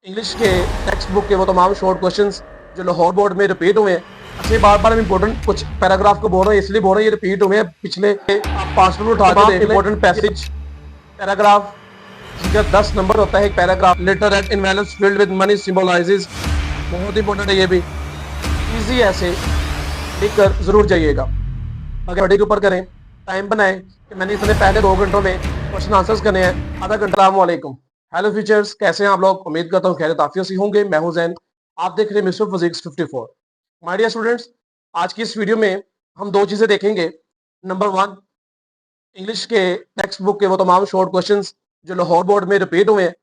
English के text book के वो तमाम शॉर्ट क्वेश्चंस जो लाहौर बोर्ड में रिपीट हुए हैं। अच्छा, बार बार हम इंपॉर्टेंट कुछ पैराग्राफ को बोल रहे हैं, इसलिए बोल रहे हैं ये रिपीट हुए हैं। पिछले आप 5 मिनट उठा के देख इंपॉर्टेंट पैसेज पैराग्राफ जिसका 10 नंबर होता है एक paragraph. Letter at envelopes filled with money symbolises, बहुत इंपॉर्टेंट है ये भी। इजी ऐसे लिख कर जरूर जाइएगा। अगर बड़ी के ऊपर करें, टाइम बनाएं कि मैंने इसने पहले 2 घंटों में क्वेश्चन आंसर्स करने हैं, आधा घंटा। अस्सलाम वालेकुम, हेलो फीचर्स, कैसे हैं आप लोग? उम्मीद करता हूँ खैरियत आफियत से होंगे। मैं हूं जैन, आप देख रहे हैं mister physics 54। My dear students, आज की इस वीडियो में हम 2 चीजें देखेंगे। नंबर 1, इंग्लिश के टेक्स्ट बुक के वो तमाम शॉर्ट क्वेश्चंस जो लाहौर बोर्ड में रिपीट हुए हैं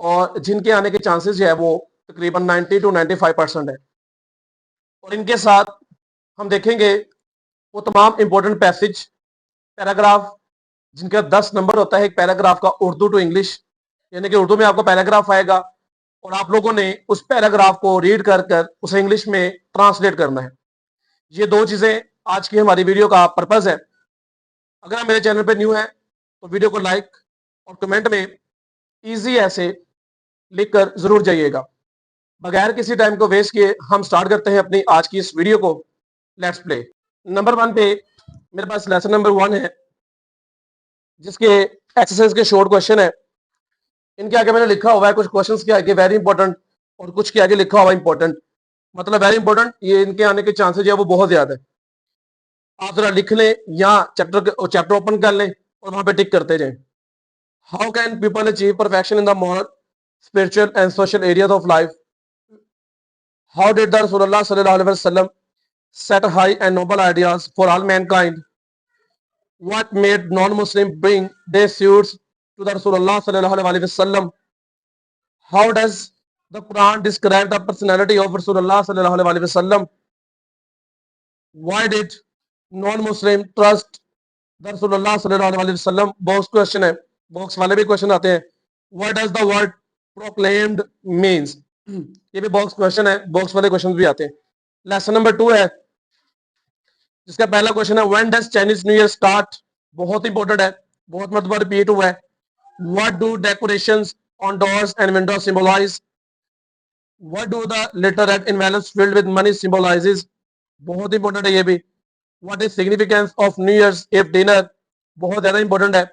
और जिनके आने के चांसेस जो है वो तकरीबन 90 to 95% है। और इनके साथ हम देखेंगे वो तमाम इंपॉर्टेंट पैसेज पैराग्राफ जिनका 10 नंबर होता है एक पैराग्राफ का, उर्दू टू इंग्लिश। यानी कि उर्दू में आपको पैराग्राफ आएगा और आप लोगों ने उस पैराग्राफ को रीड कर कर उसे इंग्लिश में ट्रांसलेट करना है। ये 2 चीजें आज की हमारी वीडियो का पर्पज है। अगर आप मेरे चैनल पे न्यू है तो वीडियो को लाइक और कमेंट में इजी ऐसे लिख कर जरूर जाइएगा। बगैर किसी टाइम को वेस्ट किए हम स्टार्ट करते हैं अपनी आज की इस वीडियो को। Let's play. नंबर 1 पे मेरे पास लेसन नंबर 1 है जिसके एक्सरसाइज के शॉर्ट क्वेश्चन है। इनके आगे मैंने लिखा हुआ है कुछ क्वेश्चंस के आगे वेरी इंपॉर्टेंट और कुछ के आगे लिखा हुआ इंपॉर्टेंट, मतलब वेरी इंपॉर्टेंट। ये इनके आने के चांसेस जो है वो बहुत ज्यादा है। आप जरा लिख लें या चैप्टर ओपन कर लें और वहां पे टिक करते जाएं। How can people achieve perfection in the moral, spiritual and social areas of life? How did the रसूलुल्लाह सल्लल्लाहु अलैहि वसल्लम set high and noble ideas for all mankind? What made non-Muslim bring their suits to the Rasulullah sallallahu alaihi wasallam? How does the Quran describe the personality of Rasulullah sallallahu alaihi wasallam? Why did non-Muslim trust the Rasulullah sallallahu alaihi wasallam? Box question है, box वाले भी question आते हैं। What does the word proclaimed means? ये भी box question है, box वाले question भी आते हैं। लेसन नंबर 2 है जिसका पहला क्वेश्चन है when does Chinese new year start? बहुत इंपॉर्टेंट है, बहुत मरतबा रिपीट हुआ है। What do decorations on doors and windows symbolise? What do the letter at envelopes filled with money symbolises? बहुत इंपॉर्टेंट है ये भी। What is significance of new years eve dinner? बहुत ज्यादा इंपॉर्टेंट है।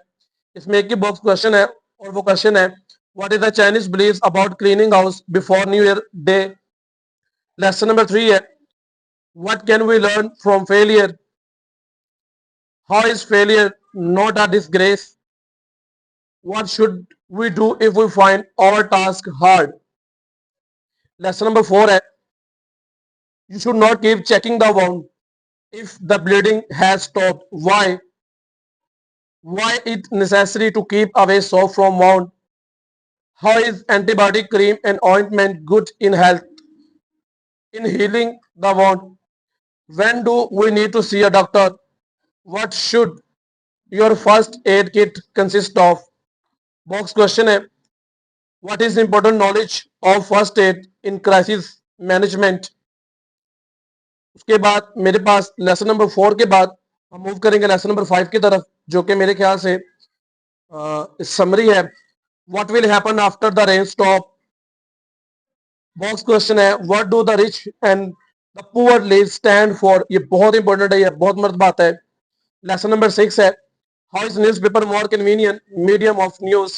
इसमें एक ही बॉक्स क्वेश्चन है और वो क्वेश्चन है what is the Chinese believes about cleaning house before new year day? Lesson number 3 है what can we learn from failure? How is failure not a disgrace? What should we do if we find our task hard? Lesson number 4 है you should not keep checking the wound if the bleeding has stopped. Why? Why it necessary to keep away soap from wound? How is antibiotic cream and ointment good in health, in healing the wound? When do we need to see a doctor? What should your first aid kit consist of? Box question है What is important knowledge of first aid in crisis management? उसके बाद मेरे पास lesson number 4 के बाद हम move करेंगे lesson number 5 की तरफ, जो कि मेरे ख्याल से समरी है। What will happen after the rain stop? Box question है What do the rich and the poor live stand for? ये बहुत इंपॉर्टेंट है, ये बहुत मर्तबा आता है। लेसन नंबर 6 है How is newspaper more convenient medium of news?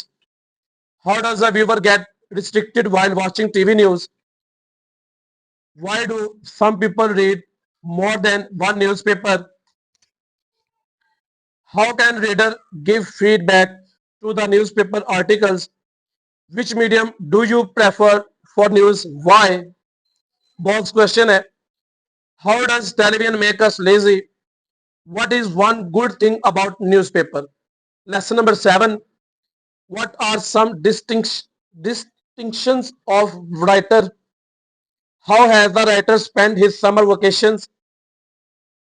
How does a viewer get restricted while watching TV news? Why do some people read more than one newspaper? How can reader give feedback to the newspaper articles? Which medium do you prefer for news? Why? Box question है How does television make us lazy? What is one good thing about newspaper? Lesson number 7 What are some distinctions of writer? How has the writer spent his summer vacations?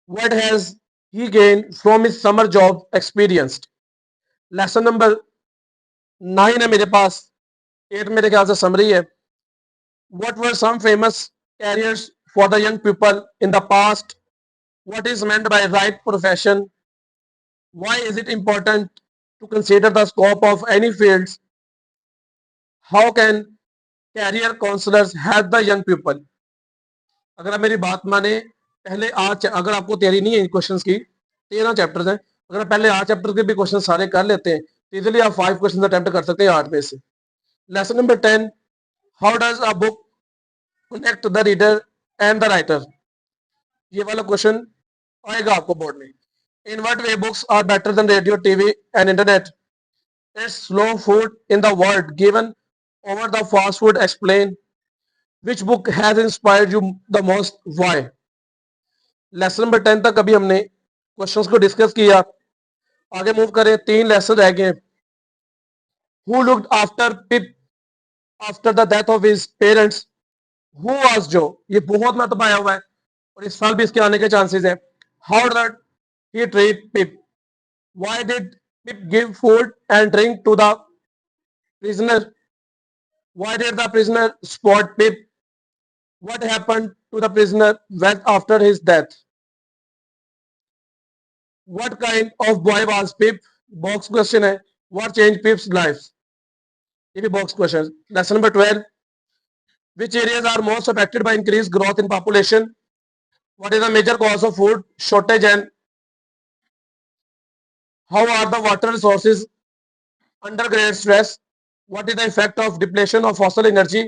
What has he gained from his summer job experienced? Lesson number 9 है मेरे पास, 8 मेरे ख्याल से summary है। What were some famous careers for the young people in the past? What is meant by right profession? Why is it important to consider the scope of any fields? How can career counsellors help the young people. अगर आप मेरी बात माने, पहले आज अगर आपको तैयारी नहीं है क्वेश्चंस की, 13 चैप्टर्स हैं, अगर आप पहले 8 चैप्टर के भी क्वेश्चन सारे कर लेते हैं तो इजीली आप 5 क्वेश्चन अटेम्प्ट कर सकते हैं 8 में से। Lesson number 10, how does a book connect the reader and the writer. ये वाला क्वेश्चन आएगा आपको बोर्ड में। In what way books are better than radio, TV and internet. It's slow food in the world given over the fast food, explain. Which book has inspired you the most, why. Lesson number 10 तक अभी हमने questions को discuss किया। आगे move करें, 3 lesson रह गए। Who looked after pip after the death of his parents. Who was जो, ये बहुत मतलब आया हुआ है और इस साल भी इसके आने के चांसेस है। How did he treat Pip. Why did Pip give food and drink to the prisoner. Why did the prisoner spot Pip. What happened to the prisoner when after his death. What kind of boy was Pip. Box question है। What change Pip's life. ये भी box question. Lesson number 12, which areas are most affected by increased growth in population. What is the major cause of food shortage and how are the water resources under great stress. What is the effect of depletion of fossil energy.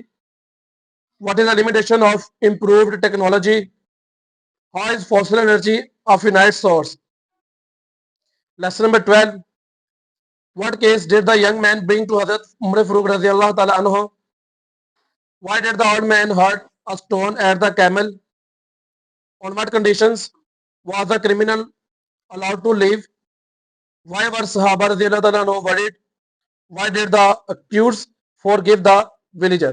What is the limitation of improved technology. How is fossil energy a finite source. Lesson number 12, what case did the young man bring to Hazrat Umar Farooq radiyallahu ta'ala anhu. Why did the old man hurt a stone at the camel. On what conditions was the criminal allowed to live. Why were Sahaba radiyallahu ta'ala anhu worried. Why did the accused forgive the villager.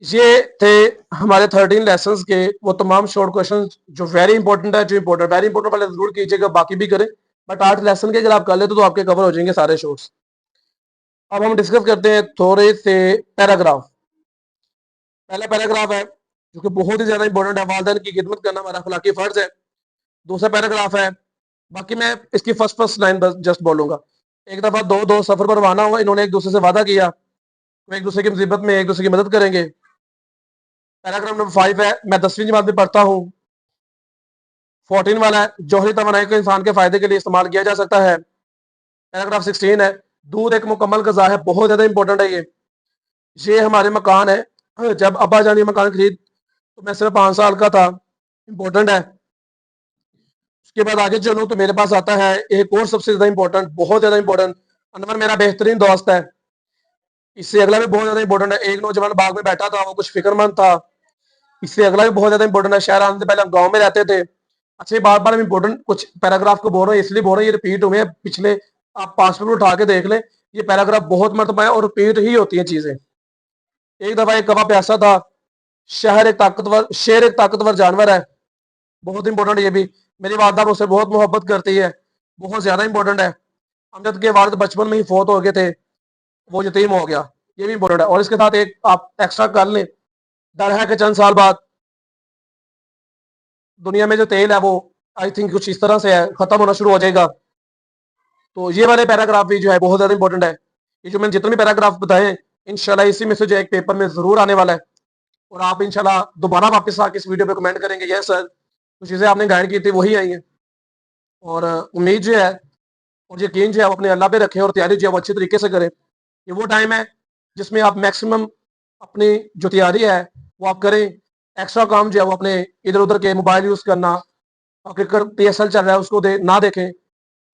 ये थे हमारे 13 lessons के वो तमाम short question जो very important है, जो important very important वाले जरूर कीजिएगा, बाकी भी करें, बट 8 लेसन के अगर आप कर लेते तो आपके कवर हो जाएंगे सारे शॉर्ट्स। अब हम डिस्कस करते हैं थोड़े से पैराग्राफ। पहला पैराग्राफ है जो कि बहुत ही ज्यादा इंपॉर्टेंट है, वालिदैन की खिदमत करना हमारा अखलाकी फर्ज है। दूसरा पैराग्राफ है, बाकी मैं इसकी फर्स्ट लाइन बस जस्ट बोलूंगा। एक दफा दो दोस्त सफर पर रवाना हुआ, इन्होंने एक दूसरे से वादा किया वो एक दूसरे की मुसीबत में एक दूसरे की मदद करेंगे। पैराग्राफ नंबर 5 है, मैं 10वीं जमात में पढ़ता हूँ। 14 वाला है, जौहरी तवानाई को इंसान के फायदे के लिए इस्तेमाल किया जा सकता है। पैराग्राफ 16 है, दूध एक मुकम्मल गजा है, बहुत ज्यादा इंपॉर्टेंट है ये हमारे मकान है। जब अब्बा जान ये मकान खरीद तो मैं सिर्फ 5 साल का था, इंपॉर्टेंट है। उसके बाद आगे चलूं तो मेरे पास आता है एक और सबसे ज्यादा इंपॉर्टेंट, बहुत ज्यादा इंपॉर्टेंट, अनवर मेरा बेहतरीन दोस्त है। इससे अगला भी बहुत ज्यादा इंपॉर्टेंट है, एक नौजवान बाग में बैठा था, वो कुछ फिक्रमंद था। इससे अगला भी बहुत ज्यादा इंपॉर्टेंट है, शहर आने से पहले हम गाँव में रहते थे। अच्छा, बार बार हम इंपॉर्टेंट कुछ पैराग्राफ को बोल रहे हैं, इसलिए बोल रहे हैं ये रिपीट हुए हैं पिछले, आप 5 मिनट उठा के देख लें, ये पैराग्राफ बहुत मरतबा है और रिपीट ही होती है चीजें। एक दफा एक कवा प्यासा था, शेर एक ताकतवर जानवर है, बहुत इंपॉर्टेंट ये भी। मेरी वालदा उससे बहुत मोहब्बत करती है, बहुत ज्यादा इंपॉर्टेंट है। अमजद के वालिद बचपन में ही फौत हो गए थे, वो यतीम हो गया, ये भी इंपॉर्टेंट है। और इसके साथ एक आप एक्स्ट्रा कर लें, डर है कि चंद साल बाद दुनिया में जो तेल है वो आई थिंक कुछ इस तरह से है, खत्म होना शुरू हो जाएगा। तो ये वाले पैराग्राफ भी जो है बहुत ज्यादा इंपॉर्टेंट है। ये जो मैंने जितने भी पैराग्राफ बताए इंशाल्लाह इसी में से जो एक पेपर में जरूर आने वाला है, और आप इंशाल्लाह दोबारा वापस आके इस वीडियो पे कमेंट करेंगे यस सर कुछ चीजें आपने गाइड की थी वही आई हैं। और उम्मीद जो है और यकीन जो है वो अपने अल्लाह पे रखें और तैयारी जो है वो अच्छे तरीके से करें। ये वो टाइम है जिसमें आप मैक्सिमम अपनी जो तैयारी है वो आप करें। एक्स्ट्रा काम जो है वो अपने इधर उधर के मोबाइल यूज करना, क्रिकेट PSL चल रहा है उसको ना देखें,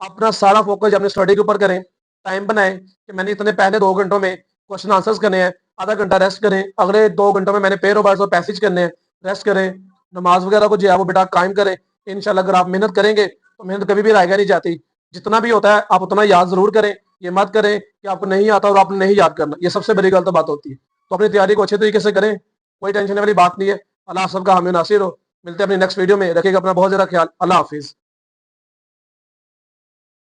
अपना सारा फोकस अपने स्टडी के ऊपर करें। टाइम बनाएं कि मैंने इतने पहले 2 घंटों में क्वेश्चन आंसर्स करने हैं, आधा घंटा रेस्ट करें, अगले 2 घंटों में मैंने पेयर और पैसेज करने हैं, रेस्ट करें। नमाज वगैरह को जो है वो बेटा कायम करें। इंशाल्लाह अगर आप मेहनत करेंगे तो मेहनत कभी भी रायगा नहीं जाती। जितना भी होता है आप उतना याद जरूर करें, ये मत करें कि आपको नहीं आता और आपने नहीं याद करना, ये सबसे बड़ी गलत बात होती है। तो अपनी तैयारी को अच्छे तरीके से करें, कोई टेंशन वाली बात नहीं है। अल्लाह सबका हामी नासिर हो। मिलते हैं अपनी नेक्स्ट वीडियो में, रखिएगा अपना बहुत ज्यादा ख्याल। अल्लाह हाफिज।